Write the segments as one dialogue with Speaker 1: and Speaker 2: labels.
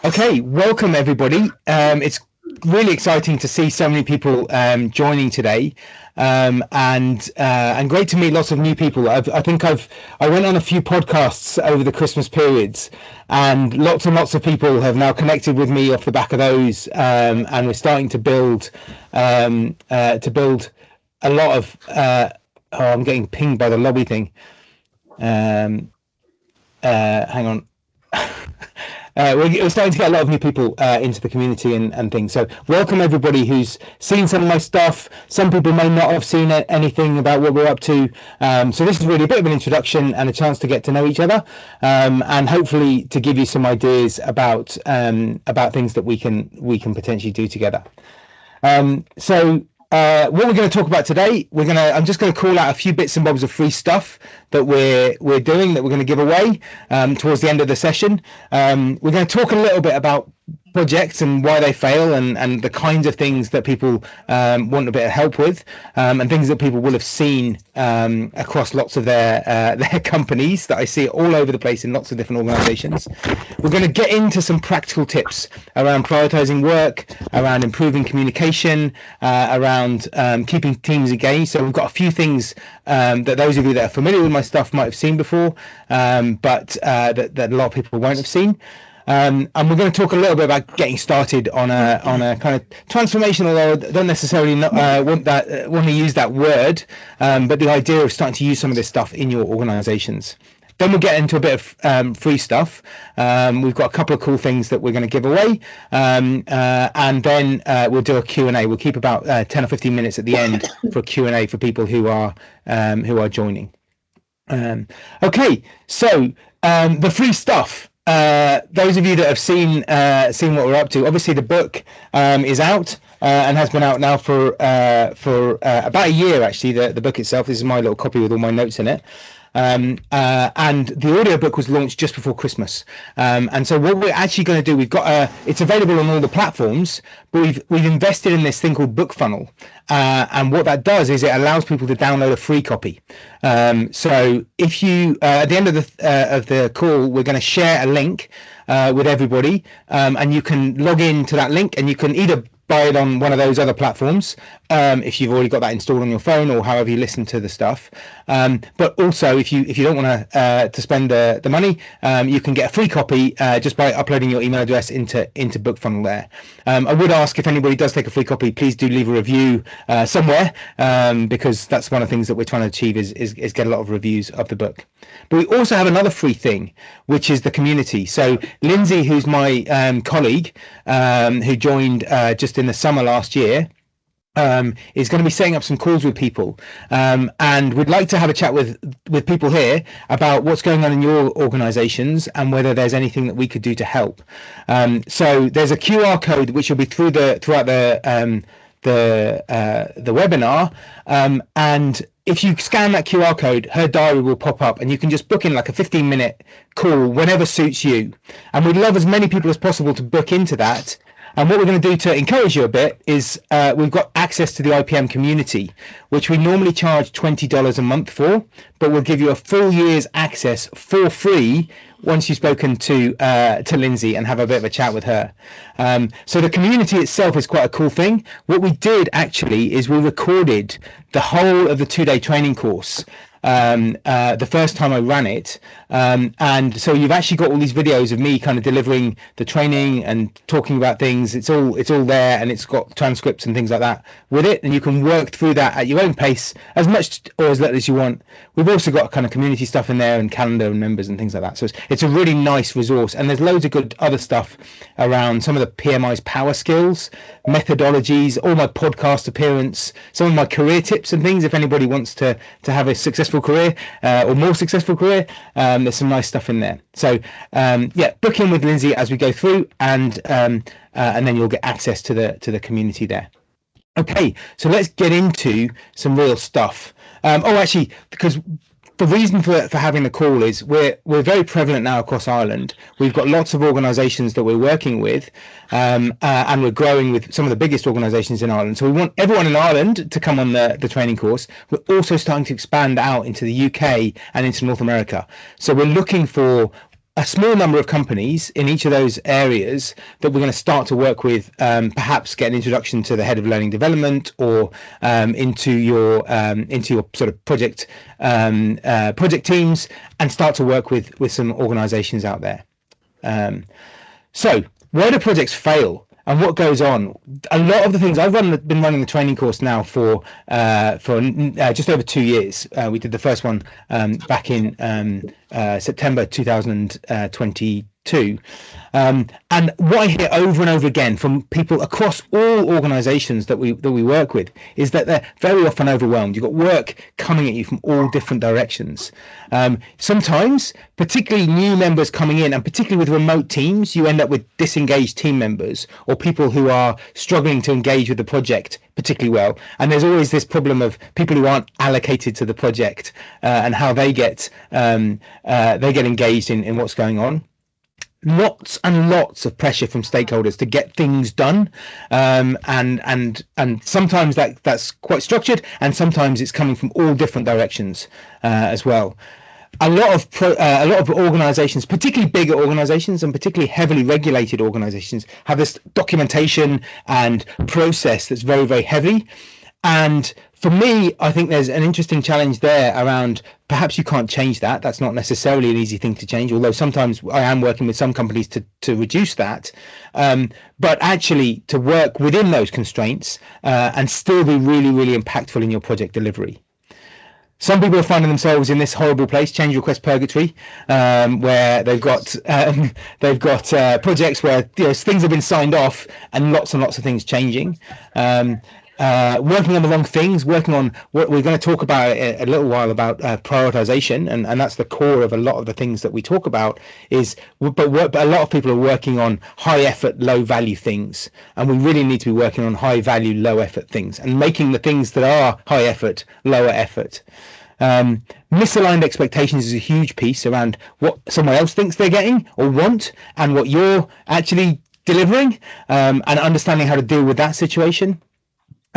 Speaker 1: Okay, welcome everybody. It's really exciting to see so many people joining today, and great to meet lots of new people. I went on a few podcasts over the Christmas periods, and lots of people have now connected with me off the back of those, and we're starting to build a lot of. Oh, I'm getting pinged by the lobby thing. Hang on. We're starting to get a lot of new people into the community and things. So welcome everybody who's seen some of my stuff. Some people may not have seen anything about what we're up to. So this is really a bit of an introduction and a chance to get to know each other, and hopefully to give you some ideas about things that we can potentially do together. What we're going to talk about today, I'm just going to call out a few bits and bobs of free stuff that we're doing, that we're going to give away towards the end of the session. We're going to talk a little bit about projects and why they fail, and the kinds of things that people want a bit of help with, and things that people will have seen across lots of their companies that I see all over the place in lots of different organizations. We're going to get into some practical tips around prioritizing work, around improving communication, around keeping teams engaged. So we've got a few things that those of you that are familiar with my stuff might have seen before, but that a lot of people won't have seen. And we're going to talk a little bit about getting started on a kind of transformational. I don't necessarily want to use that word, but the idea of starting to use some of this stuff in your organizations. Then we'll get into a bit of free stuff. We've got a couple of cool things that we're going to give away, and then we'll do a Q&A. We'll keep about 10 or 15 minutes at the end for a Q&A for people who are joining. Okay, so the free stuff. Those of you that have seen what we're up to, obviously the book is out and has been out now for about a year. Actually, the book itself. This is my little copy with all my notes in it. And the audiobook was launched just before Christmas. And so what we're actually going to do, it's available on all the platforms, but we've invested in this thing called Book Funnel. And what that does is it allows people to download a free copy. So if you, at the end of the call, we're going to share a link with everybody, and you can log into that link, and you can either buy it on one of those other platforms if you've already got that installed on your phone, or however you listen to the stuff. But also, if you don't want to spend the money, you can get a free copy just by uploading your email address into BookFunnel there. I would ask, if anybody does take a free copy, please do leave a review somewhere, because that's one of the things that we're trying to achieve is get a lot of reviews of the book. But we also have another free thing, which is the community. So Lindsay, who's my colleague, who joined just in the summer last year, is going to be setting up some calls with people, and we'd like to have a chat with people here about what's going on in your organizations and whether there's anything that we could do to help. So there's a QR code which will be throughout the webinar, and if you scan that QR code, her diary will pop up, and you can just book in like a 15-minute call whenever suits you. And we'd love as many people as possible to book into that. And what we're going to do to encourage you a bit is we've got access to the IPM community, which we normally charge $20 a month for, but we'll give you a full year's access for free once you've spoken to Lindsay and have a bit of a chat with her. So the community itself is quite a cool thing. What we did actually is we recorded the whole of the 2-day training course the first time I ran it, and so you've actually got all these videos of me kind of delivering the training and talking about things. It's all there, and it's got transcripts and things like that with it, and you can work through that at your own pace, as much or as little as you want. We've also got kind of community stuff in there, and calendar and members and things like that. So it's a really nice resource, and there's loads of good other stuff around some of the PMI's power skills, methodologies, all my podcast appearance, some of my career tips and things if anybody wants to have a successful career or more successful career. There's some nice stuff in there. So yeah, book in with Lindsay as we go through, and then you'll get access to the community there. Okay, so let's get into some real stuff. Actually, because the reason for having the call is we're very prevalent now across Ireland. We've got lots of organisations that we're working with, and we're growing with some of the biggest organisations in Ireland. So we want everyone in Ireland to come on the training course. We're also starting to expand out into the UK and into North America. So we're looking for a small number of companies in each of those areas that we're going to start to work with, perhaps get an introduction to the head of learning development, or into your sort of project teams, and start to work with some organizations out there. So where do projects fail? And what goes on? A lot of the things I've been running the training course now for just over 2 years. We did the first one back in September 2022. And what I hear over and over again from people across all organisations that we work with is that they're very often overwhelmed. You've got work coming at you from all different directions. Sometimes, particularly new members coming in, and particularly with remote teams, you end up with disengaged team members or people who are struggling to engage with the project particularly well. And there's always this problem of people who aren't allocated to the project, and how they get engaged in what's going on. Lots and lots of pressure from stakeholders to get things done, and sometimes that's quite structured, and sometimes it's coming from all different directions as well. A lot of organizations, particularly bigger organizations and particularly heavily regulated organizations, have this documentation and process that's very, very heavy. And for me, I think there's an interesting challenge there around, perhaps you can't change that. That's not necessarily an easy thing to change, although sometimes I am working with some companies to reduce that. But actually to work within those constraints and still be really, really impactful in your project delivery. Some people are finding themselves in this horrible place, change request purgatory, where they've got projects where things have been signed off and lots of things changing. Working on the wrong things, working on what we're going to talk about a little while about prioritization, and that's the core of a lot of the things that we talk about. But a lot of people are working on high effort, low value things, and we really need to be working on high value, low effort things, and making the things that are high effort lower effort. Misaligned expectations is a huge piece around what someone else thinks they're getting or want, and what you're actually delivering, and understanding how to deal with that situation.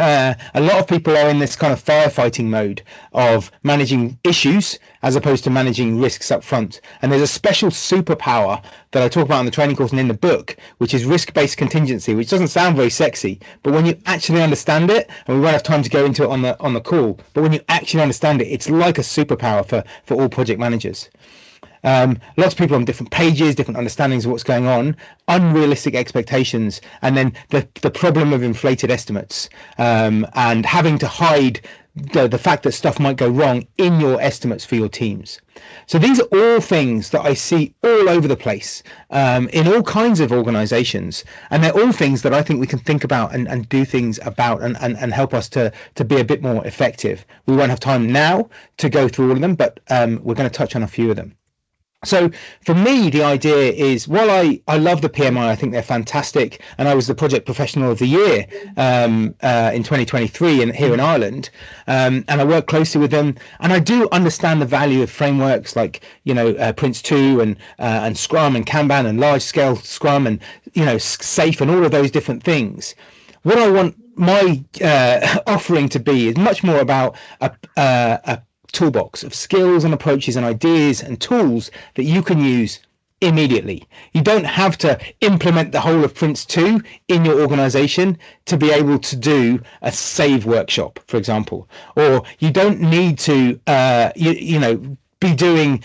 Speaker 1: A lot of people are in this kind of firefighting mode of managing issues as opposed to managing risks up front. And there's a special superpower that I talk about in the training course and in the book, which is risk-based contingency, which doesn't sound very sexy, but when you actually understand it, and we won't have time to go into it on the call, but when you actually understand it, it's like a superpower for all project managers. Lots of people on different pages, different understandings of what's going on, unrealistic expectations, and then the problem of inflated estimates, and having to hide the fact that stuff might go wrong in your estimates for your teams. So these are all things that I see all over the place, in all kinds of organizations, and they're all things that I think we can think about and do things about, and help us to be a bit more effective. We won't have time now to go through all of them, but we're going to touch on a few of them. So for me, the idea is, while I love the PMI, I think they're fantastic, and I was the project professional of the year in 2023 here in Ireland, and I work closely with them, and I do understand the value of frameworks like Prince 2 and Scrum and Kanban and large scale Scrum and SAFe and all of those different things. What I want my offering to be is much more about a toolbox of skills and approaches and ideas and tools that you can use immediately. You don't have to implement the whole of Prince 2 in your organization to be able to do a save workshop, for example, or you don't need to be doing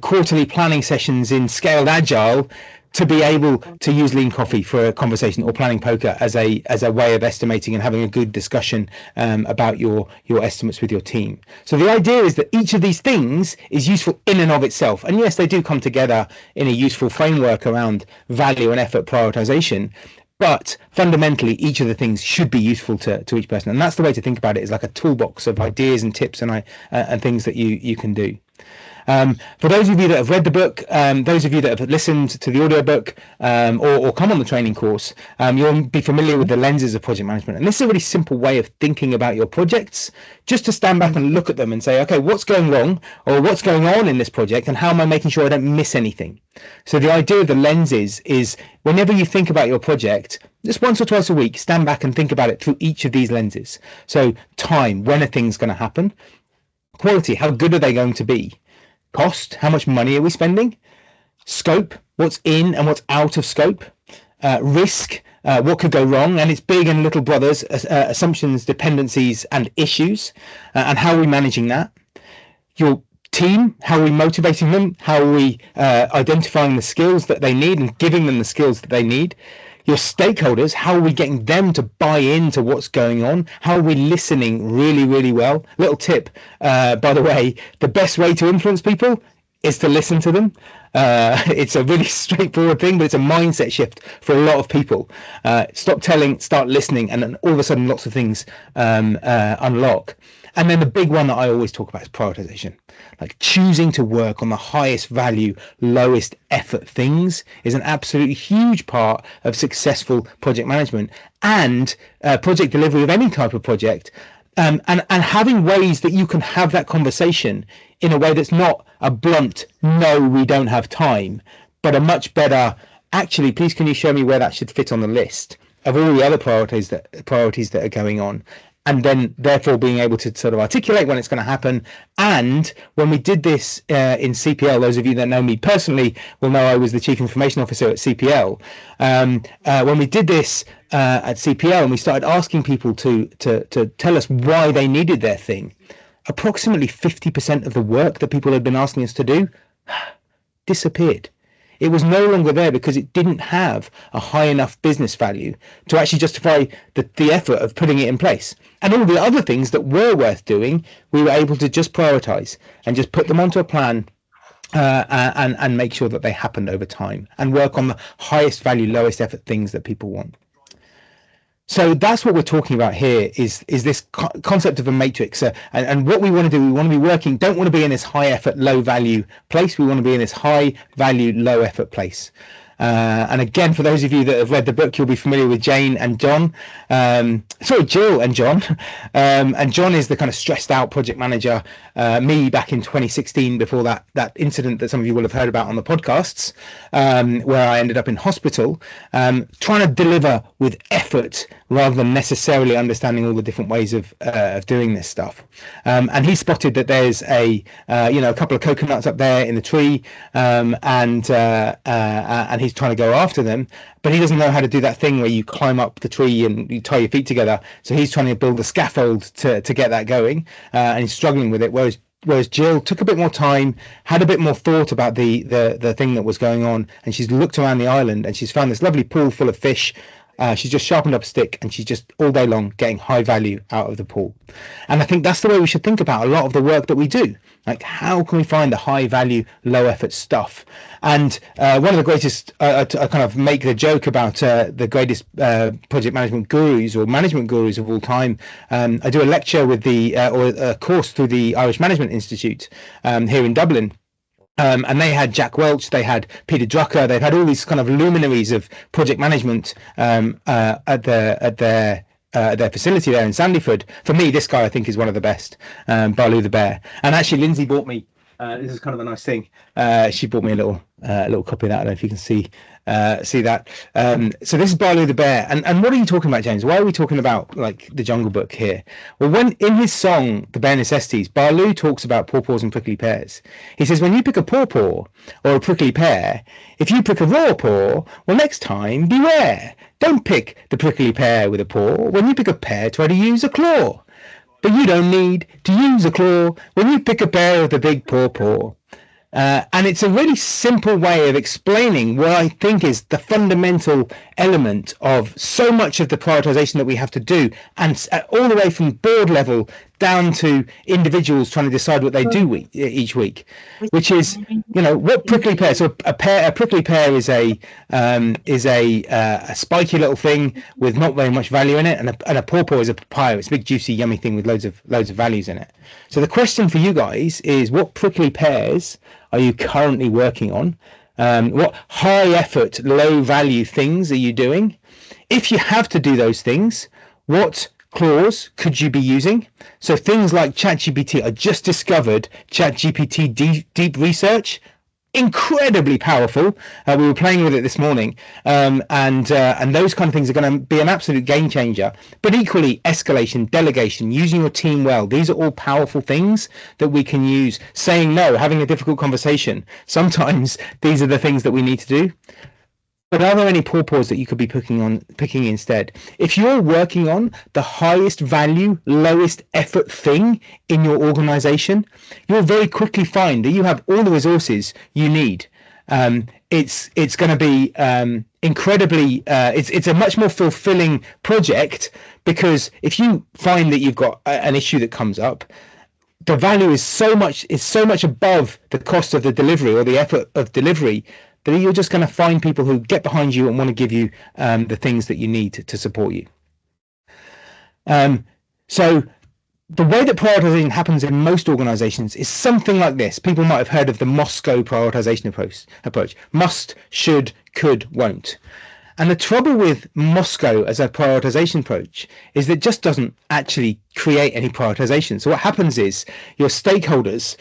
Speaker 1: quarterly planning sessions in scaled agile to be able to use lean coffee for a conversation, or planning poker as a way of estimating and having a good discussion about your estimates with your team. So the idea is that each of these things is useful in and of itself. And yes, they do come together in a useful framework around value and effort prioritization, but fundamentally each of the things should be useful to each person. And that's the way to think about it, is like a toolbox of ideas and tips and things that you can do. For those of you that have read the book, those of you that have listened to the audiobook, or come on the training course, you'll be familiar with the lenses of project management. And this is a really simple way of thinking about your projects, just to stand back and look at them and say, okay, what's going wrong, or what's going on in this project, and how am I making sure I don't miss anything? So the idea of the lenses is whenever you think about your project, just once or twice a week, stand back and think about it through each of these lenses. So time, when are things going to happen? Quality, how good are they going to be? Cost, how much money are we spending? Scope, what's in and what's out of scope? Risk, what could go wrong? And it's big and little brothers, assumptions, dependencies, and issues, and how are we managing that? Your team, how are we motivating them? How are we identifying the skills that they need and giving them the skills that they need? Your stakeholders, how are we getting them to buy into what's going on? How are we listening really, really well? Little tip, by the way, the best way to influence people is to listen to them. It's a really straightforward thing, but it's a mindset shift for a lot of people. Stop telling, start listening, and then all of a sudden lots of things unlock. And then the big one that I always talk about is prioritization. Like choosing to work on the highest value, lowest effort things is an absolutely huge part of successful project management and project delivery of any type of project. And having ways that you can have that conversation in a way that's not a blunt, no, we don't have time, but a much better, actually, please can you show me where that should fit on the list of all the other priorities that are going on? And then therefore being able to sort of articulate when it's going to happen. And when we did this in CPL, those of you that know me personally will know I was the Chief Information Officer at CPL. When we did this at CPL and we started asking people to tell us why they needed their thing, approximately 50% of the work that people had been asking us to do disappeared. It was no longer there because it didn't have a high enough business value to actually justify the effort of putting it in place. And all the other things that were worth doing, we were able to just prioritize and just put them onto a plan and make sure that they happened over time and work on the highest value, lowest effort things that people want. So that's what we're talking about here is this concept of a matrix, and what we want to do, we want to be working, don't want to be in this high effort, low value place. We want to be in this high value, low effort place. And again, for those of you that have read the book, you'll be familiar with Jill and John. And John is the kind of stressed out project manager. Me back in 2016, before that incident that some of you will have heard about on the podcasts, where I ended up in hospital, trying to deliver with effort rather than necessarily understanding all the different ways of doing this stuff. And he spotted that there's a couple of coconuts up there in the tree, and he's trying to go after them, but he doesn't know how to do that thing where you climb up the tree and you tie your feet together. So he's trying to build a scaffold to get that going, and he's struggling with it. Whereas Jill took a bit more time, had a bit more thought about the thing that was going on, and she's looked around the island and she's found this lovely pool full of fish. She's just sharpened up a stick and she's just all day long getting high value out of the pool. And I think that's the way we should think about a lot of the work that we do. Like, how can we find the high value, low effort stuff? And one of the greatest, I kind of make the joke about the greatest project management gurus or management gurus of all time. I do a lecture with or a course through the Irish Management Institute here in Dublin. And they had Jack Welch, they had Peter Drucker, they've had all these kind of luminaries of project management at their facility there in Sandyford. For me, this guy I think is one of the best, Barlou the Bear. And actually, Lindsay bought me. This is kind of a nice thing. She bought me a little copy of that. I don't know if you can see that. So this is Barlou the Bear. And what are you talking about, James? Why are we talking about like the Jungle Book here? Well, when in his song The Bare Necessities, Barlou talks about pawpaws and prickly pears. He says, when you pick a pawpaw or a prickly pear, if you pick a raw paw, well, next time beware. Don't pick the prickly pear with a paw. When you pick a pear, try to use a claw. But you don't need to use a claw when you pick a pear of the big pawpaw. And it's a really simple way of explaining what I think is the fundamental element of so much of the prioritization that we have to do, and all the way from board level down to individuals trying to decide what they do each week, which is, what prickly pear. So a prickly pear is a spiky little thing with not very much value in it, and a pawpaw is a papaya. It's a big juicy yummy thing with loads of values in it. So the question for you guys is, what prickly pears are you currently working on? What high effort, low value things are you doing? If you have to do those things, what clause could you be using? So things like ChatGPT. I just discovered ChatGPT deep research. Incredibly powerful. We were playing with it this morning, and those kind of things are going to be an absolute game changer. But equally, escalation, delegation, using your team well, these are all powerful things that we can use. Saying no, having a difficult conversation, sometimes these are the things that we need to do. But are there any pawpaws that you could be picking instead? If you're working on the highest value, lowest effort thing in your organization, you'll very quickly find that you have all the resources you need. It's going to be incredibly. It's a much more fulfilling project, because if you find that you've got an issue that comes up, the value is so much above the cost of the delivery or the effort of delivery, that you're just going to find people who get behind you and want to give you the things that you need to support you. So the way that prioritization happens in most organizations is something like this. People might have heard of the Moscow prioritization approach. Must, should, could, won't. And the trouble with Moscow as a prioritization approach is that it just doesn't actually create any prioritization. So what happens is your stakeholders,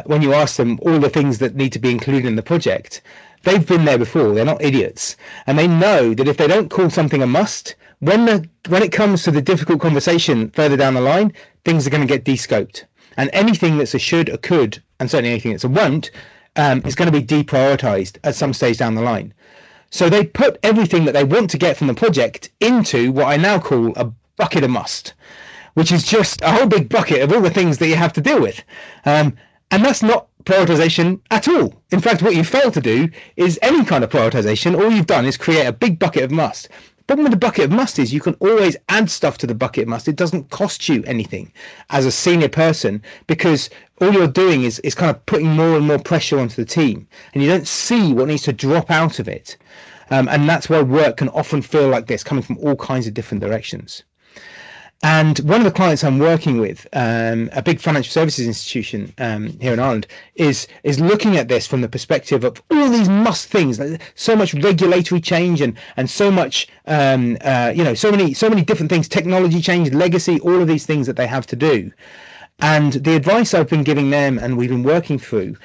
Speaker 1: when you ask them all the things that need to be included in the project, they've been there before. They're not idiots. And they know that if they don't call something a must, when it comes to the difficult conversation further down the line, things are going to get de-scoped. And anything that's a should, a could, and certainly anything that's a won't, is going to be deprioritized at some stage down the line. So they put everything that they want to get from the project into what I now call a bucket of must, which is just a whole big bucket of all the things that you have to deal with. And that's not prioritization at all. In fact, what you fail to do is any kind of prioritization. All you've done is create a big bucket of must. The problem with the bucket of must is you can always add stuff to the bucket of must. It doesn't cost you anything as a senior person, because all you're doing is kind of putting more and more pressure onto the team, and you don't see what needs to drop out of it. And that's why work can often feel like this, coming from all kinds of different directions. And one of the clients I'm working with, a big financial services institution here in Ireland, is looking at this from the perspective of all these must things, so much regulatory change and so much, so many different things, technology change, legacy, all of these things that they have to do. And the advice I've been giving them, and we've been working through,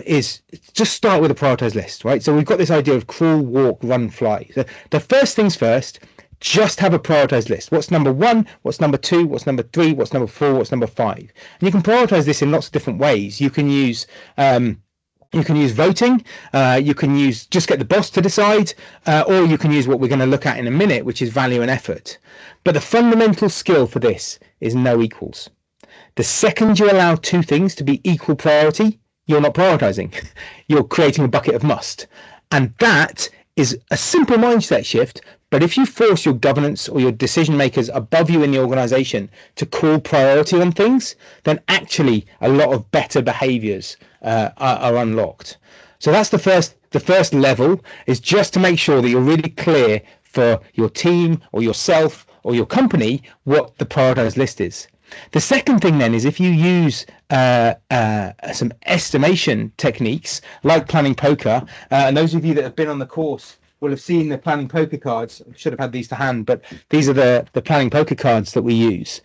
Speaker 1: is just start with a prioritized list, right? So we've got this idea of crawl, walk, run, fly. So the first things first. Just have a prioritized list. What's number 1? What's number 2? What's number 3? What's number 4? What's number 5? And you can prioritize this in lots of different ways. You can use voting. You can use just get the boss to decide, or you can use what we're going to look at in a minute, which is value and effort. But the fundamental skill for this is no equals. The second you allow two things to be equal priority, you're not prioritizing. You're creating a bucket of must, and that is a simple mindset shift. But if you force your governance or your decision makers above you in the organization to call priority on things, then actually a lot of better behaviors are unlocked. So that's the first level, is just to make sure that you're really clear for your team or yourself or your company what the prioritized list is. The second thing then is if you use some estimation techniques like planning poker, and those of you that have been on the course will have seen the planning poker cards. I should have had these to hand, but these are the planning poker cards that we use,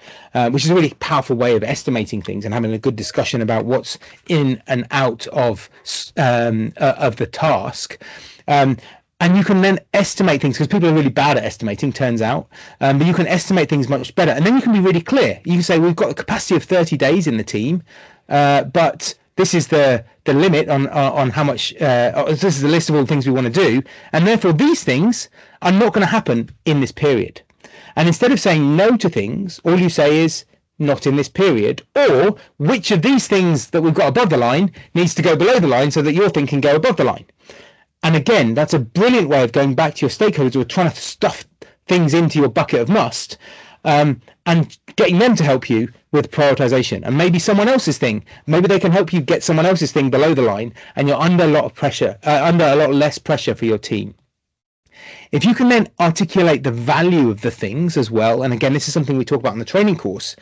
Speaker 1: which is a really powerful way of estimating things and having a good discussion about what's in and out of the task. And you can then estimate things, because people are really bad at estimating, turns out. But you can estimate things much better. And then you can be really clear. You can say, we've got a capacity of 30 days in the team, but this is the limit on how much, this is the list of all the things we want to do. And therefore, these things are not going to happen in this period. And instead of saying no to things, all you say is, not in this period, or which of these things that we've got above the line needs to go below the line so that your thing can go above the line. And again, that's a brilliant way of going back to your stakeholders who are trying to stuff things into your bucket of must, and getting them to help you with prioritization, and maybe someone else's thing. Maybe they can help you get someone else's thing below the line, and you're under a lot of pressure, under a lot less pressure for your team. If you can then articulate the value of the things as well, and again, this is something we talk about in the training course,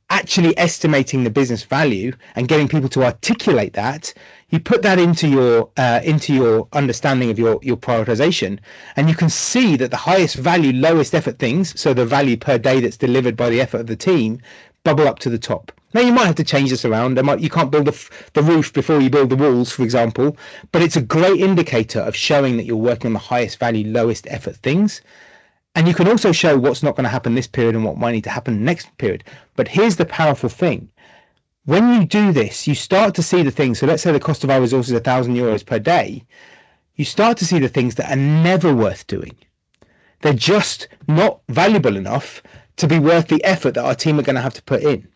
Speaker 1: actually estimating the business value and getting people to articulate that, you put that into your understanding of your prioritization, and you can see that the highest value, lowest effort things, so the value per day that's delivered by the effort of the team, bubble up to the top. Now, you might have to change this around. You can't build the roof before you build the walls, for example, but it's a great indicator of showing that you're working on the highest value, lowest effort things. And you can also show what's not going to happen this period and what might need to happen next period. But here's the powerful thing. When you do this, you start to see the things. So let's say the cost of our resources is €1,000 per day. You start to see the things that are never worth doing. They're just not valuable enough to be worth the effort that our team are going to have to put in.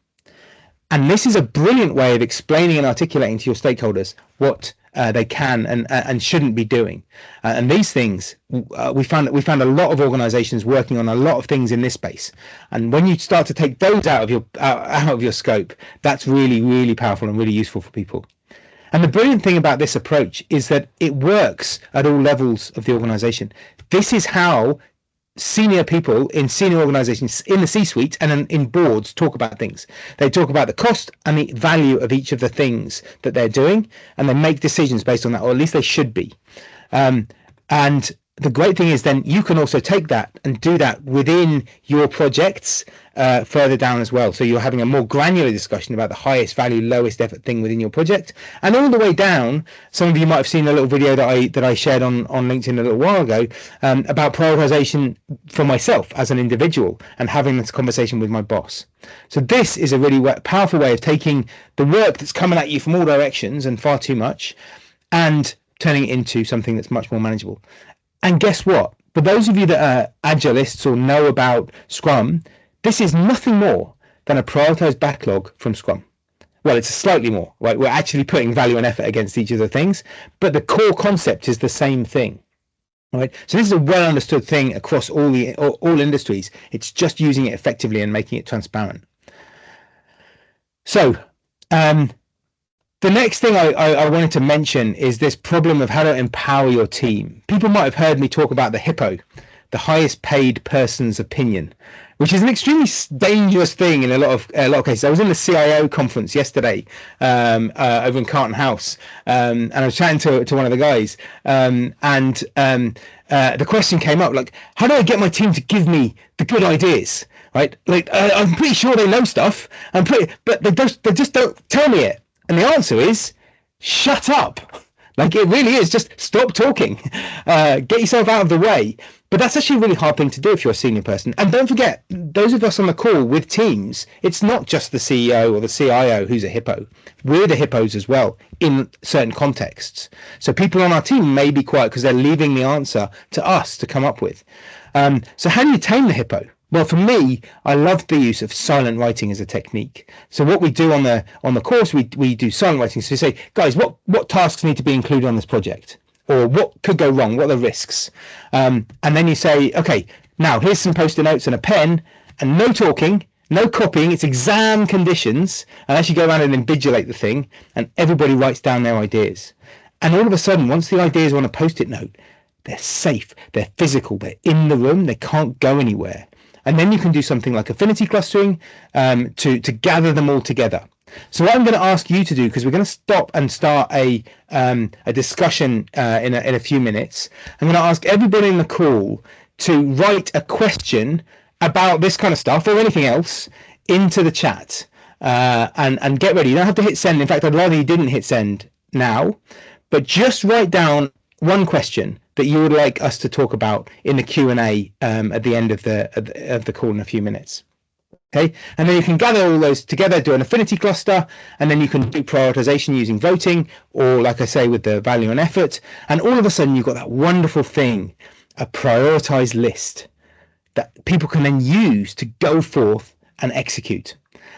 Speaker 1: And this is a brilliant way of explaining and articulating to your stakeholders what they can and shouldn't be doing. And these things, we found a lot of organizations working on a lot of things in this space. And when you start to take those out of your scope, that's really, really powerful and really useful for people. And the brilliant thing about this approach is that it works at all levels of the organization. This is how senior people in senior organizations in the C-suite and in boards talk about things. They talk about the cost and the value of each of the things that they're doing, and they make decisions based on that, or at least they should be. And the great thing is then you can also take that and do that within your projects further down as well. So you're having a more granular discussion about the highest value, lowest effort thing within your project, and all the way down. Some of you might have seen a little video that I shared on LinkedIn a little while ago about prioritization for myself as an individual and having this conversation with my boss. So this is a really powerful way of taking the work that's coming at you from all directions and far too much and turning it into something that's much more manageable. And guess what? For those of you that are agilists or know about Scrum, this is nothing more than a prioritized backlog from Scrum. Well, it's slightly more, right? We're actually putting value and effort against each of the things, but the core concept is the same thing, right? So this is a well understood thing across all industries. It's just using it effectively and making it transparent. So, the next thing I wanted to mention is this problem of how to empower your team. People might have heard me talk about the HIPPO, the highest paid person's opinion, which is an extremely dangerous thing in a lot of cases. I was in the CIO conference yesterday over in Carlton House, and I was chatting to one of the guys, and the question came up, like, how do I get my team to give me the good ideas? Right? Like, I'm pretty sure they know stuff, but they just don't tell me it. And the answer is, shut up. Like, it really is. Just stop talking. Get yourself out of the way. But that's actually a really hard thing to do if you're a senior person. And don't forget, those of us on the call with teams, it's not just the CEO or the CIO who's a hippo. We're the hippos as well in certain contexts. So people on our team may be quiet because they're leaving the answer to us to come up with. So how do you tame the hippo? Well, for me, I love the use of silent writing as a technique. So what we do on the course, we do silent writing. So we say, guys, what tasks need to be included on this project? Or what could go wrong? What are the risks? And then you say, okay, now here's some post-it notes and a pen, and no talking, no copying. It's exam conditions. And actually go around and invigilate the thing, and everybody writes down their ideas. And all of a sudden, once the ideas are on a post-it note, they're safe, they're physical, they're in the room, they can't go anywhere. And then you can do something like affinity clustering to gather them all together. So what I'm going to ask you to do, because we're going to stop and start a discussion in a few minutes, I'm going to ask everybody in the call to write a question about this kind of stuff or anything else into the chat and get ready. You don't have to hit send. In fact, I'd rather you didn't hit send now, but just write down one question that you would like us to talk about in the Q&A at the end of the call in a few minutes. Okay, and then you can gather all those together, do an affinity cluster, and then you can do prioritization using voting, or like I say, with the value and effort, and all of a sudden you've got that wonderful thing, a prioritized list that people can then use to go forth and execute.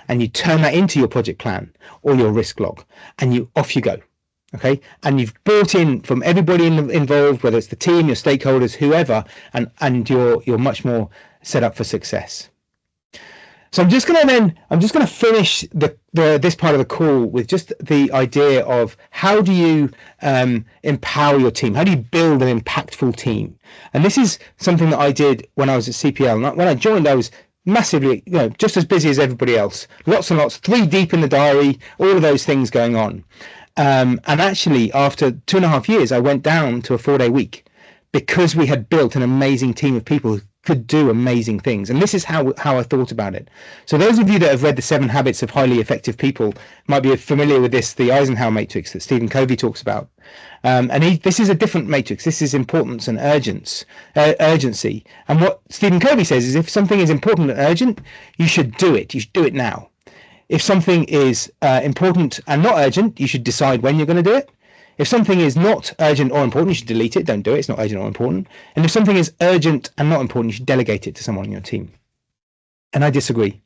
Speaker 1: And you turn that into your project plan or your risk log, and off you go. Okay, and you've brought in from everybody involved, whether it's the team, your stakeholders, whoever, and you're much more set up for success. So I'm just gonna finish the this part of the call with just the idea of how do you empower your team? How do you build an impactful team? And this is something that I did when I was at CPL. And when I joined, I was massively, just as busy as everybody else. Lots and lots, 3 deep in the diary, all of those things going on. And actually, after 2.5 years, I went down to a 4-day week because we had built an amazing team of people who could do amazing things. And this is how I thought about it. So those of you that have read the 7 Habits of Highly Effective People might be familiar with this, the Eisenhower matrix that Stephen Covey talks about. This is a different matrix. This is importance and urgency. And what Stephen Covey says is if something is important and urgent, you should do it. You should do it now. If something is important and not urgent, you should decide when you're going to do it. If something is not urgent or important, you should delete it. Don't do it. It's not urgent or important. And if something is urgent and not important, you should delegate it to someone on your team. And I disagree.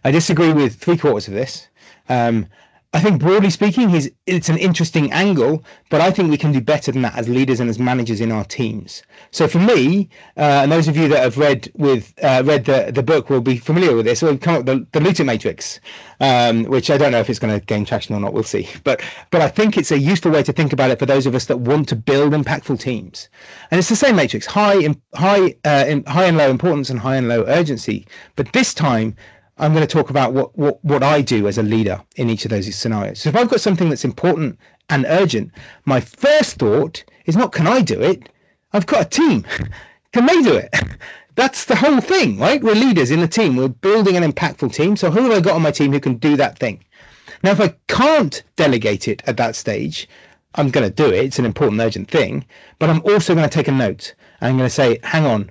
Speaker 1: I disagree with 3/4 of this. I think broadly speaking, it's an interesting angle, but I think we can do better than that as leaders and as managers in our teams. So for me, and those of you that have read the book will be familiar with this. So we've come up with the Luton Matrix, which I don't know if it's going to gain traction or not. We'll see. But I think it's a useful way to think about it for those of us that want to build impactful teams. And it's the same matrix: high and low importance and high and low urgency. But this time, I'm going to talk about what I do as a leader in each of those scenarios. So if I've got something that's important and urgent, my first thought is not, can I do it? I've got a team. Can they do it? That's the whole thing, right? We're leaders in a team. We're building an impactful team. So who have I got on my team who can do that thing? Now, if I can't delegate it at that stage, I'm going to do it. It's an important, urgent thing. But I'm also going to take a note. I'm going to say, hang on.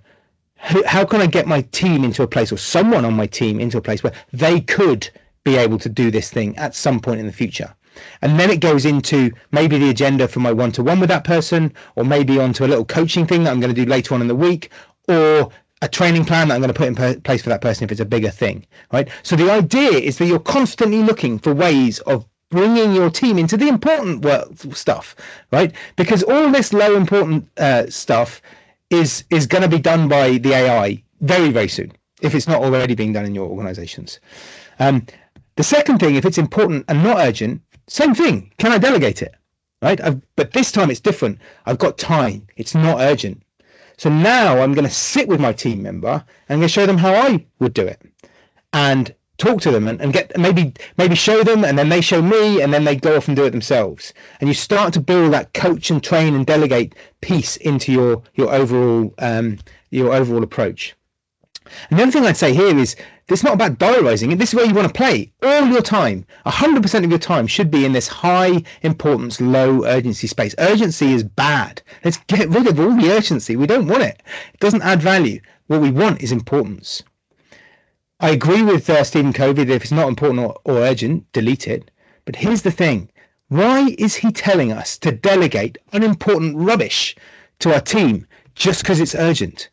Speaker 1: How can I get my team into a place, or someone on my team into a place where they could be able to do this thing at some point in the future? And then it goes into maybe the agenda for my one-to-one with that person, or maybe onto a little coaching thing that I'm going to do later on in the week, or a training plan that I'm going to put in place for that person if it's a bigger thing, right? So the idea is that you're constantly looking for ways of bringing your team into the important stuff, right? Because all this low important stuff is going to be done by the AI very, very soon, if it's not already being done in your organizations. The second thing, if it's important and not urgent, same thing. Can I delegate it? Right? But this time it's different. I've got time. It's not urgent. So now I'm going to sit with my team member and I'm going to show them how I would do it, and talk to them and get maybe show them, and then they show me, and then they go off and do it themselves. And you start to build that coach and train and delegate piece into your overall approach. And the other thing I'd say here is it's not about diarizing it. This is where you want to play. All your time, 100% of your time should be in this high importance, low urgency space. Urgency is bad. Let's get rid of all the urgency. We don't want it. It doesn't add value. What we want is importance. I agree with Stephen Covey that if it's not important or urgent, delete it. But here's the thing. Why is he telling us to delegate unimportant rubbish to our team just because it's urgent?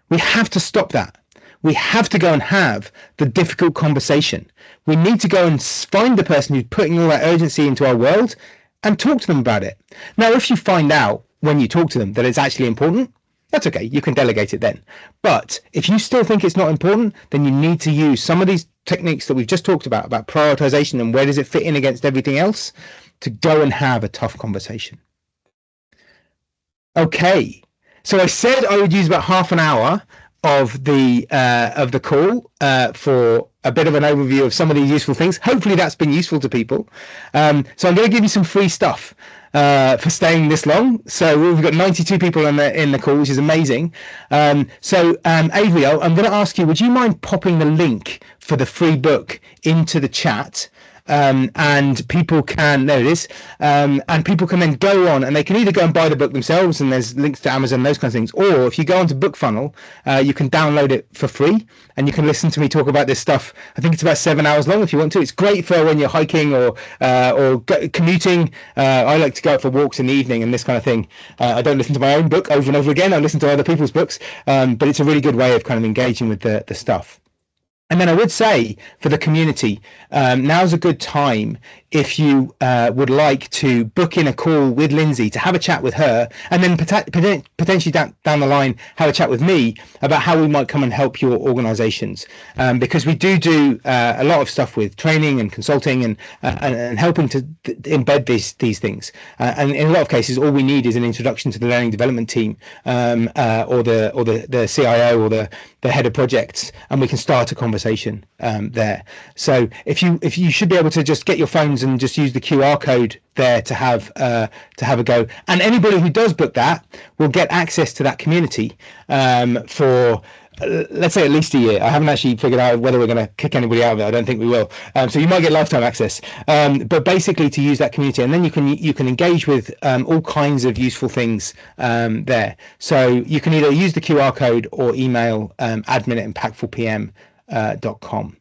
Speaker 1: We have to stop that. We have to go and have the difficult conversation. We need to go and find the person who's putting all that urgency into our world and talk to them about it. Now, if you find out when you talk to them that it's actually important, that's okay. You can delegate it then. But if you still think it's not important, then you need to use some of these techniques that we've just talked about prioritization and where does it fit in against everything else, to go and have a tough conversation. Okay. So I said I would use about half an hour of the call for a bit of an overview of some of these useful things. Hopefully that's been useful to people. So I'm going to give you some free stuff for staying this long. So we've got 92 people in the call, which is amazing. So Avery, I'm going to ask you, would you mind popping the link for the free book into the chat? And people can, there it is, and people can then go on and they can either go and buy the book themselves, and there's links to Amazon, those kinds of things, or if you go onto BookFunnel, you can download it for free and you can listen to me talk about this stuff. I think it's about 7 hours long if you want to. It's great for when you're hiking or commuting. I like to go out for walks in the evening and this kind of thing. I don't listen to my own book over and over again. I listen to other people's books, but it's a really good way of kind of engaging with the stuff. And then I would say for the community, now's a good time if you would like to book in a call with Lindsay to have a chat with her, and then potentially down the line have a chat with me about how we might come and help your organizations, because we do a lot of stuff with training and consulting and helping to embed these things, and in a lot of cases all we need is an introduction to the learning development team, or the CIO or the head of projects, and we can start a conversation there. So if you should be able to just get your phones and just use the QR code there to have a go, and anybody who does book that will get access to that community for let's say at least a year. I haven't actually figured out whether we're going to kick anybody out of it. I don't think we will. So you might get lifetime access, but basically to use that community, and then you can engage with all kinds of useful things there. So you can either use the QR code or email admin@impactfulpm.com.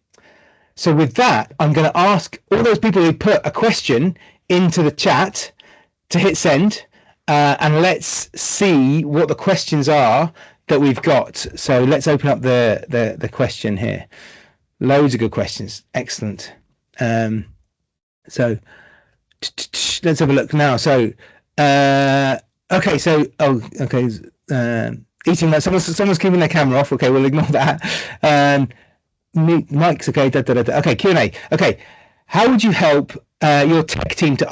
Speaker 1: So with that, I'm going to ask all those people who put a question into the chat to hit send, and let's see what the questions are that we've got. So let's open up the question here. Loads of good questions. Excellent. So let's have a look now. So okay. So eating that. Someone's keeping their camera off. Okay, we'll ignore that. Mike's okay. Okay, Q&A. Okay, how would you help your tech team to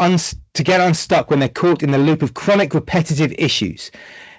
Speaker 1: get unstuck when they're caught in the loop of chronic repetitive issues?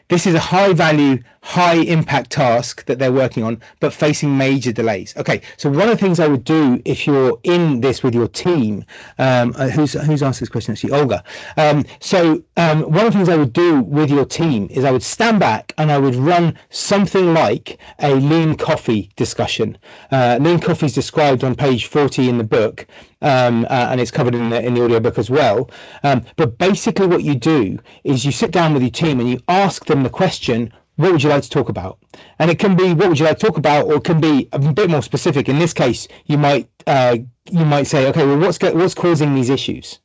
Speaker 1: This is a high value, high impact task that they're working on, but facing major delays. Okay, so one of the things I would do if you're in this with your team, who's asked this question actually? Olga. One of the things I would do with your team is I would stand back and I would run something like a lean coffee discussion. Lean coffee is described on page 40 in the book, and it's covered in the audio book as well. But basically what you do is you sit down with your team and you ask them the question, what would you like to talk about? And it can be what would you like to talk about, or it can be a bit more specific. In this case, you might say, okay, well, what's causing these issues?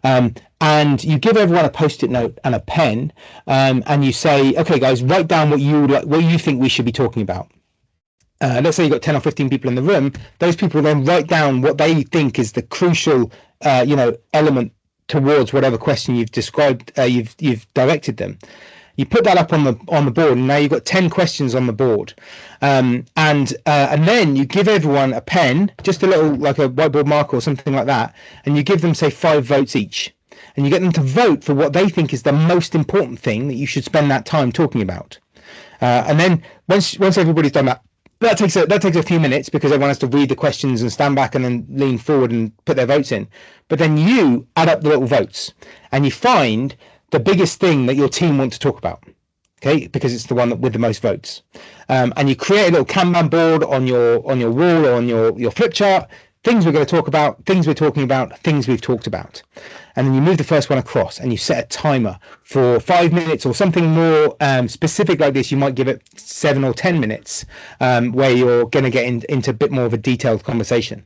Speaker 1: And you give everyone a post-it note and a pen, and you say, okay, guys, write down what you think we should be talking about. Let's say you've got 10 or 15 people in the room. Those people then write down what they think is the crucial, element towards whatever question you've described, you've directed them. You put that up on the board, and now you've got 10 questions on the board, and then you give everyone a pen, just a little like a whiteboard marker or something like that, and you give them say 5 votes each, and you get them to vote for what they think is the most important thing that you should spend that time talking about. And then once everybody's done that. That takes a few minutes because everyone has to read the questions and stand back and then lean forward and put their votes in. But then you add up the little votes and you find the biggest thing that your team want to talk about, okay? Because it's the one with the most votes. And you create a little Kanban board on your wall or on your flip chart. Things we're going to talk about, things we're talking about, things we've talked about. And then you move the first one across and you set a timer for 5 minutes or something more specific like this. You might give it 7 or 10 minutes where you're going to get into a bit more of a detailed conversation.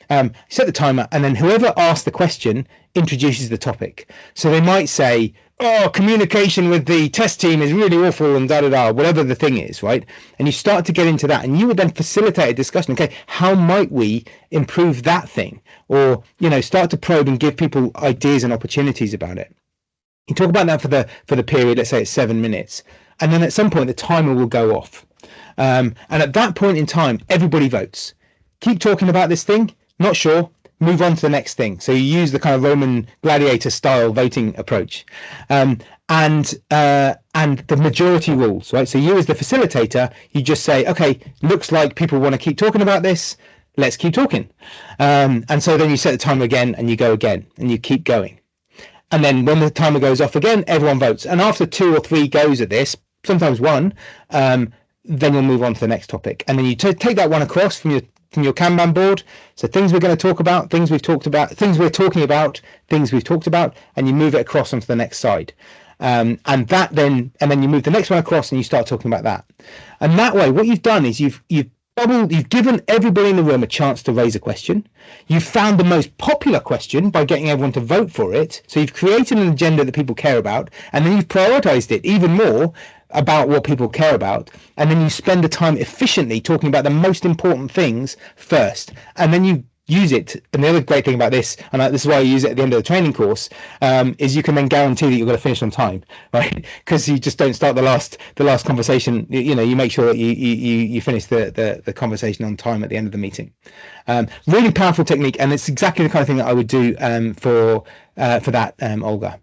Speaker 1: Set the timer, and then whoever asks the question introduces the topic. So they might say, oh, communication with the test team is really awful and da-da-da, whatever the thing is, right? And you start to get into that, and you would then facilitate a discussion. Okay, how might we improve that thing? Or, start to probe and give people ideas and opportunities about it. You talk about that for the period, let's say it's 7 minutes. And then at some point, the timer will go off. And at that point in time, everybody votes. Keep talking about this thing. Not sure, move on to the next thing. So you use the kind of Roman gladiator style voting approach, and the majority rules, right? So you as the facilitator, you just say, okay, looks like people want to keep talking about this. Let's keep talking. And so then you set the timer again and you go again and you keep going. And then when the timer goes off again, everyone votes. And after 2 or 3 goes at this, sometimes 1, then you'll move on to the next topic. And then you take that one across from your Kanban board. So things we're going to talk about, things we've talked about, things we're talking about, things we've talked about, and you move it across onto the next side. And then you move the next one across and you start talking about that. And that way, what you've done is you've given everybody in the room a chance to raise a question. You've found the most popular question by getting everyone to vote for it. So you've created an agenda that people care about, and then you've prioritized it even more about what people care about, and then you spend the time efficiently talking about the most important things first, and then you use it. And the other great thing about this, and this is why I use it at the end of the training course, is you can then guarantee that you're going to finish on time, right? Because you just don't start the last conversation. You make sure that you finish the conversation on time at the end of the meeting. Really powerful technique, and it's exactly the kind of thing that I would do for that, Olga.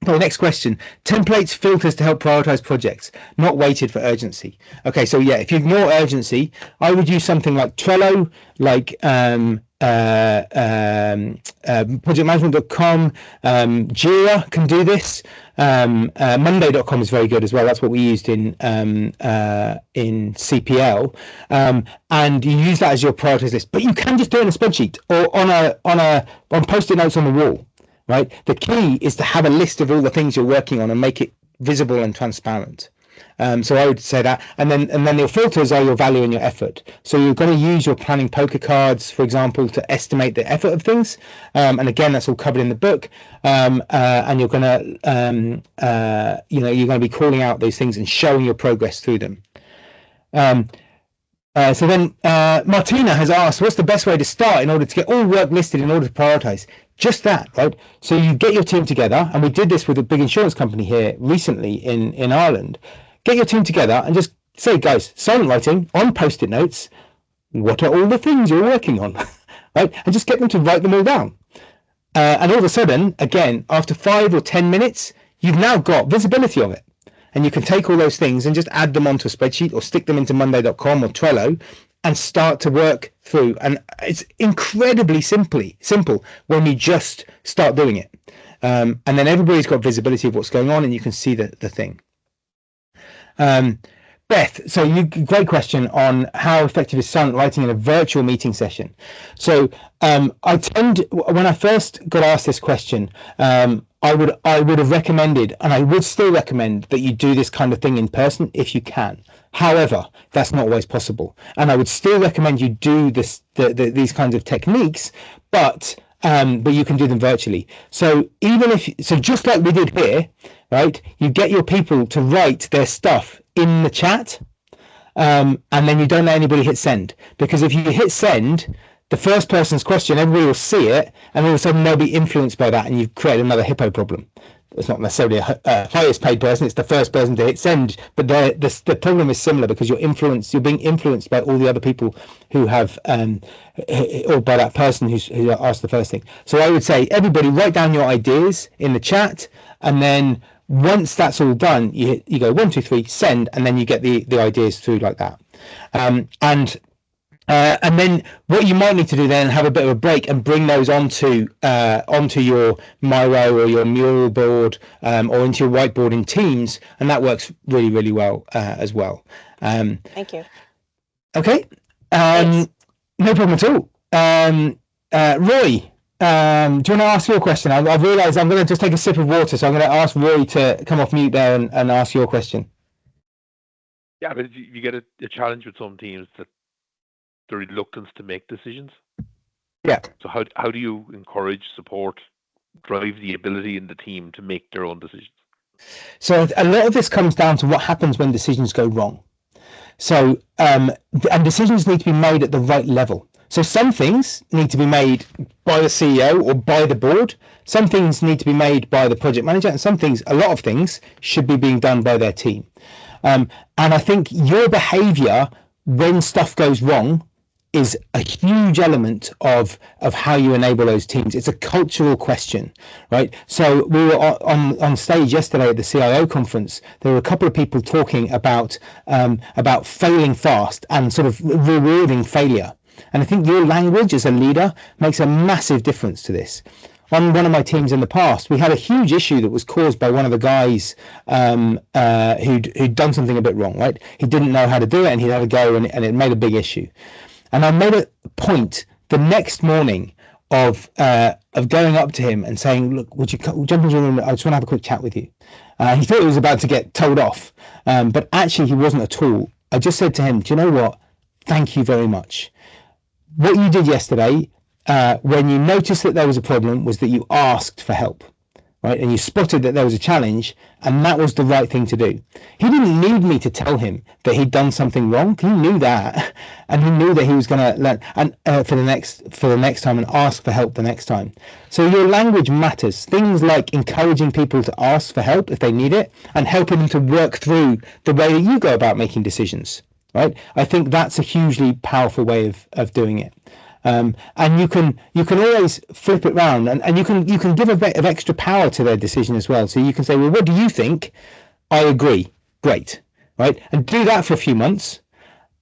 Speaker 1: Okay, next question. Templates, filters to help prioritize projects, not weighted for urgency. Okay, so yeah, if you ignore urgency, I would use something like Trello, like projectmanagement.com. Jira can do this. Monday.com is very good as well. That's what we used in CPL. And you use that as your priorities list, but you can just do it in a spreadsheet or on post-it notes on the wall. Right. The key is to have a list of all the things you're working on and make it visible and transparent. So I would say that, and then your filters are your value and your effort. So you're going to use your planning poker cards, for example, to estimate the effort of things. And again, that's all covered in the book. And you're going to, you're going to be calling out those things and showing your progress through them. So then Martina has asked, what's the best way to start in order to get all work listed in order to prioritize? Just that, right? So you get your team together, and we did this with a big insurance company here recently in Ireland. Get your team together and just say, guys, silent writing on post-it notes, what are all the things you're working on, right? And just get them to write them all down. And all of a sudden, again, after 5 or 10 minutes, you've now got visibility of it. And you can take all those things and just add them onto a spreadsheet or stick them into Monday.com or Trello and start to work through. And it's incredibly simple when you just start doing it. And then everybody's got visibility of what's going on and you can see the thing. Beth, so great question on how effective is silent writing in a virtual meeting session. So I tend, when I first got asked this question, I would have recommended, and I would still recommend, that you do this kind of thing in person if you can. However, that's not always possible, and I would still recommend you do these kinds of techniques, but you can do them virtually. So just like we did here, right? You get your people to write their stuff in the chat, and then you don't let anybody hit send, because if you hit send, the first person's question, everybody will see it, and all of a sudden they'll be influenced by that, and you've created another hippo problem. It's not necessarily a highest paid person, it's the first person to hit send, but the problem is similar because you're being influenced by all the other people who have, or by that person who asked the first thing. So I would say, everybody write down your ideas in the chat, and then once that's all done, you go 1, 2, 3, send, and then you get the ideas through like that. And then what you might need to do then, have a bit of a break and bring those onto your Miro or your mural board, or into your whiteboard in Teams, and that works really, really well as well.
Speaker 2: Thank you.
Speaker 1: Okay, no problem at all. Roy, do you want to ask your question? I've realised I'm going to just take a sip of water, so I'm going to ask Roy to come off mute there and ask your question.
Speaker 3: Yeah, but you get a challenge with some teams that the reluctance to make decisions.
Speaker 1: Yeah.
Speaker 3: So how do you encourage, support, drive the ability in the team to make their own decisions?
Speaker 1: So a lot of this comes down to what happens when decisions go wrong. So and decisions need to be made at the right level. So some things need to be made by the CEO or by the board. Some things need to be made by the project manager, and a lot of things should be being done by their team. And I think your behavior when stuff goes wrong is a huge element of how you enable those teams. It's a cultural question, right? So we were on stage yesterday at the CIO conference. There were a couple of people talking about failing fast and sort of rewarding failure. And I think your language as a leader makes a massive difference to this. On one of my teams in the past, we had a huge issue that was caused by one of the guys who'd done something a bit wrong, right? He didn't know how to do it, and he had a go, and it made a big issue. And I made a point the next morning of going up to him and saying, look, would you jump into the room? I just want to have a quick chat with you. He thought he was about to get told off, but actually he wasn't at all. I just said to him, do you know what? Thank you very much. What you did yesterday, when you noticed that there was a problem, was that you asked for help, right? And you spotted that there was a challenge, and that was the right thing to do. He didn't need me to tell him that he'd done something wrong. He knew that, and he knew that he was going to learn and for the next time and ask for help the next time. So your language matters. Things like encouraging people to ask for help if they need it, and helping them to work through the way that you go about making decisions. Right? I think that's a hugely powerful way of doing it. And you can always flip it around, and you can give a bit of extra power to their decision as well. So you can say, well, what do you think? I agree. Great, right? And do that for a few months,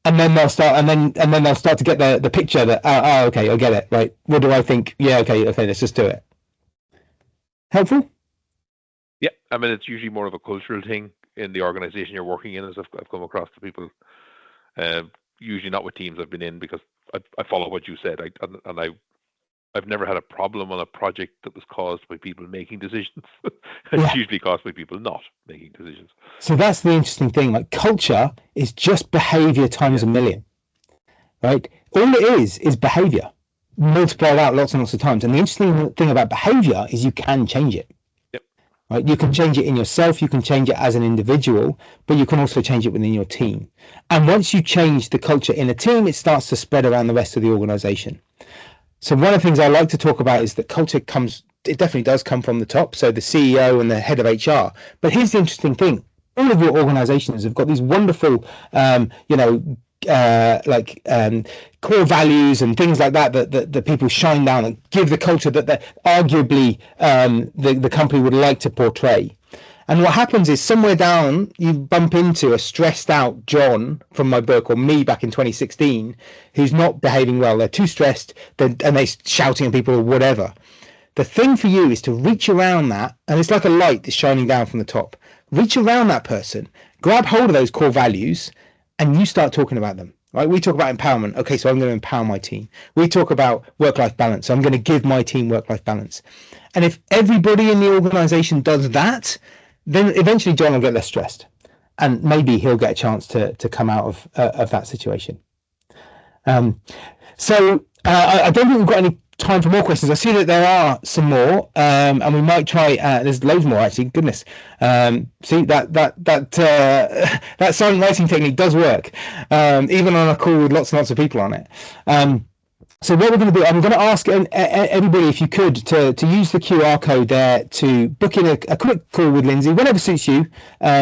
Speaker 1: and then they'll start, and then they'll start to get the picture that okay, I get it. Right? What do I think? Yeah, okay, let's just do it. Helpful?
Speaker 3: Yeah, I mean, it's usually more of a cultural thing in the organization you're working in, as I've come across the people. Usually not with teams I've been in, because I follow what you said. I've never had a problem on a project that was caused by people making decisions. It's usually caused by people not making decisions.
Speaker 1: So that's the interesting thing. Like, culture is just behavior times a million, right? All it is behavior multiplied out lots and lots of times. And the interesting thing about behavior is you can change it. Right? You can change it in yourself, you can change it as an individual, but you can also change it within your team. And once you change the culture in a team, it starts to spread around the rest of the organization. So one of the things I like to talk about is that culture it definitely does come from the top, so the CEO and the head of HR. But here's the interesting thing. All of your organizations have got these wonderful, core values and things like that people shine down and give the culture that arguably the company would like to portray. And what happens is somewhere down you bump into a stressed out John from my book, or me back in 2016, who's not behaving well. They're too stressed, and they're shouting at people or whatever. The thing for you is to reach around that, and it's like a light that's shining down from the top. Reach around that person, grab hold of those core values, and you start talking about them. Right? We talk about empowerment. Okay, so I'm going to empower my team. We talk about work-life balance. So I'm going to give my team work-life balance. And if everybody in the organization does that, then eventually John will get less stressed, and maybe he'll get a chance to come out of that situation. So I don't think we've got any time for more questions. I see that there are some more, and we might try. There's loads more actually. Goodness, see that silent writing technique does work, even on a call with lots and lots of people on it. So what we're going to do, I'm going to ask everybody if you could to use the QR code there to book in a quick call with Lindsay, whenever suits you.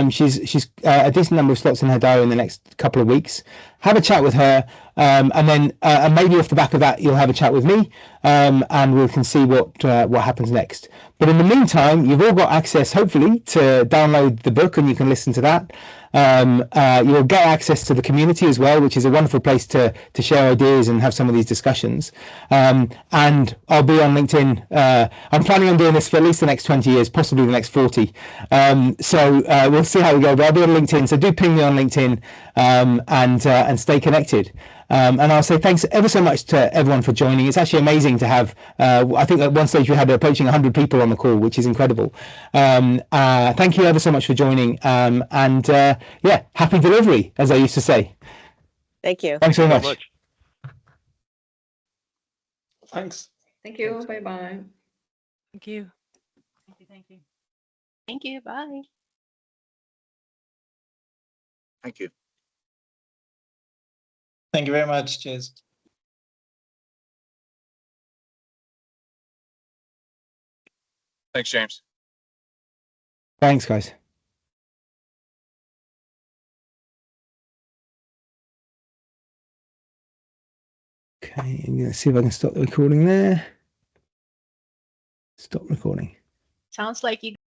Speaker 1: She's a decent number of slots in her diary in the next couple of weeks. Have a chat with her, and then and maybe off the back of that, you'll have a chat with me, and we can see what happens next. But in the meantime, you've all got access, hopefully, to download the book, and you can listen to that. You'll get access to the community as well, which is a wonderful place to share ideas and have some of these discussions. And I'll be on LinkedIn. I'm planning on doing this for at least the next 20 years, possibly the next 40. So we'll see how we go. But I'll be on LinkedIn, so do ping me on LinkedIn, and stay connected. And I'll say thanks ever so much to everyone for joining. It's actually amazing to have, I think at one stage we had approaching 100 people on the call, which is incredible. Thank you ever so much for joining. And yeah, happy delivery, as I used to say.
Speaker 2: Thank you.
Speaker 1: Thanks very much.
Speaker 4: Thanks.
Speaker 5: Thank you. Bye-bye.
Speaker 2: Thank you. Thank you. Thank you. Bye.
Speaker 4: Thank you.
Speaker 6: Thank you very much. Cheers.
Speaker 4: Thanks, James.
Speaker 1: Thanks, guys. Okay, I'm going to see if I can stop the recording there. Stop recording.
Speaker 2: Sounds like you